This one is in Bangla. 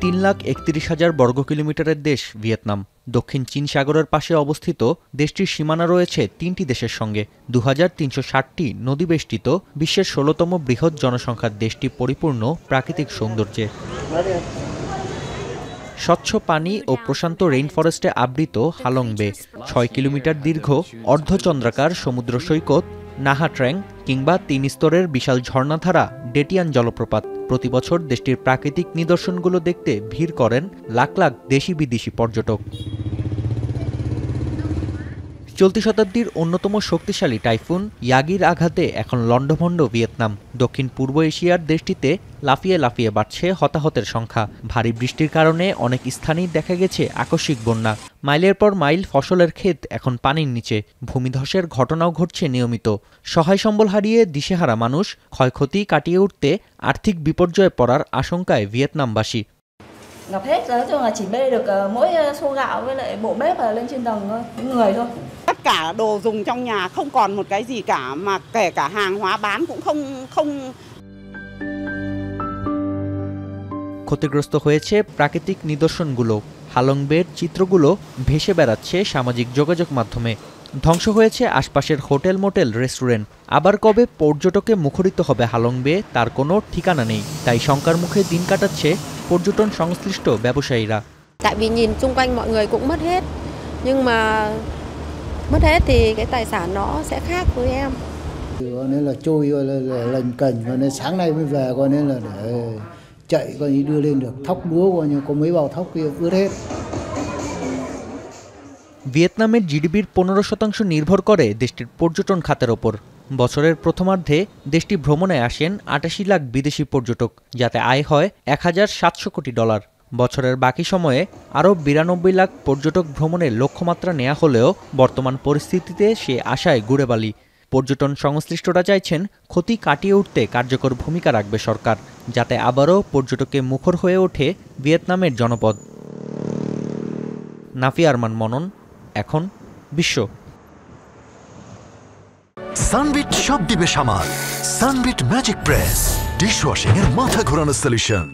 3,31,000 বর্গ কিলোমিটারের দেশ ভিয়েতনাম। দক্ষিণ চীন সাগরের পাশে অবস্থিত দেশটির সীমানা রয়েছে 3টি দেশের সঙ্গে। 2360টি নদী বেষ্টিত বিশ্বের 16তম বৃহৎ জনসংখ্যার দেশটি পরিপূর্ণ প্রাকৃতিক সৌন্দর্যে। স্বচ্ছ পানি ও প্রশান্ত রেইনফরেস্টে আবৃত হালং বে, 6 কিলোমিটার দীর্ঘ অর্ধচন্দ্রাকার সমুদ্র সৈকত, নাহা ট্র্যাং কিংবা 3 স্তরের বিশাল ঝর্ণাধারা ডেটিয়ান জলপ্রপাত। প্রতি বছর দেশটির প্রাকৃতিক নিদর্শনগুলো দেখতে ভিড় করেন লাখ লাখ দেশি বিদেশি পর্যটক। চলতি শতাব্দীর অন্যতম শক্তিশালী টাইফুন ইয়াগির আঘাতে এখন লণ্ডভণ্ড ভিয়েতনাম। দক্ষিণ পূর্ব এশিয়ার দেশটিতে লাফিয়ে লাফিয়ে বাড়ছে হতাহতের সংখ্যা। ভারী বৃষ্টির কারণে অনেক স্থানেই দেখা গেছে আকস্মিক বন্যা। মাইলের পর মাইল ফসলের ক্ষেত এখন পানির নিচে। ভূমিধসের ঘটনাও ঘটছে নিয়মিত। সহায় সম্বল হারিয়ে দিশেহারা মানুষ। ক্ষয়ক্ষতি কাটিয়ে উঠতে আর্থিক বিপর্যয়ে পড়ার আশঙ্কায় ভিয়েতনামবাসী। Ngập hết rồi, nói chung là chỉ bê được mỗi xô gạo với lại bộ bếp là lên trên tầng thôi, những người thôi. Tất cả đồ dùng trong nhà không còn một cái gì cả, mà kể cả hàng hóa bán cũng không ক্ষতিগ্রস্ত হয়েছে প্রাকৃতিক নিদর্শনগুলো। হালং বের চিত্রগুলো ভেসে বেড়াচ্ছে সামাজিক যোগাযোগ মাধ্যমে। ধ্বংস হয়েছে আশপাশের হোটেল, মোটেল, রেস্টুরেন্ট। আবার কবে পর্যটকে মুখরিত হবে হালং বে তার কোনো ঠিকানা নেই। তাই শঙ্কার মুখে দিন কাটাচ্ছে পর্যটন সংশ্লিষ্ট ব্যবসায়ীরা। Tại vì nhìn xung quanh mọi người cũng mất hết, nhưng mà mất hết thì cái tài sản nó sẽ khác với em. Nên là trôi là lành cành, nên sáng nay mới về, nên là để chạy coi như đưa lên được thóc lúa, coi như có mấy bao thóc kia ướt hết. ভিয়েতনামের জিডিপির 15% নির্ভর করে দেশটির পর্যটন খাতের ওপর। বছরের প্রথমার্ধে দেশটি ভ্রমণে আসেন 88 লাখ বিদেশি পর্যটক, যাতে আয় হয় $1,700 কোটি। বছরের বাকি সময়ে আরও 92 লাখ পর্যটক ভ্রমণের লক্ষ্যমাত্রা নেওয়া হলেও বর্তমান পরিস্থিতিতে সে আশায় গুড়ে বালি। পর্যটন সংশ্লিষ্টরা চাইছেন ক্ষতি কাটিয়ে উঠতে কার্যকর ভূমিকা রাখবে সরকার, যাতে আবারও পর্যটকে মুখর হয়ে ওঠে ভিয়েতনামের জনপদ। নাফি আরমান মনন, এখন বিশ্ব। সানবিট সব দিবে সামাল। সানবিট ম্যাজিক প্রেস ডিশওয়াশিং এর মাথা ঘোরানো সলিউশন।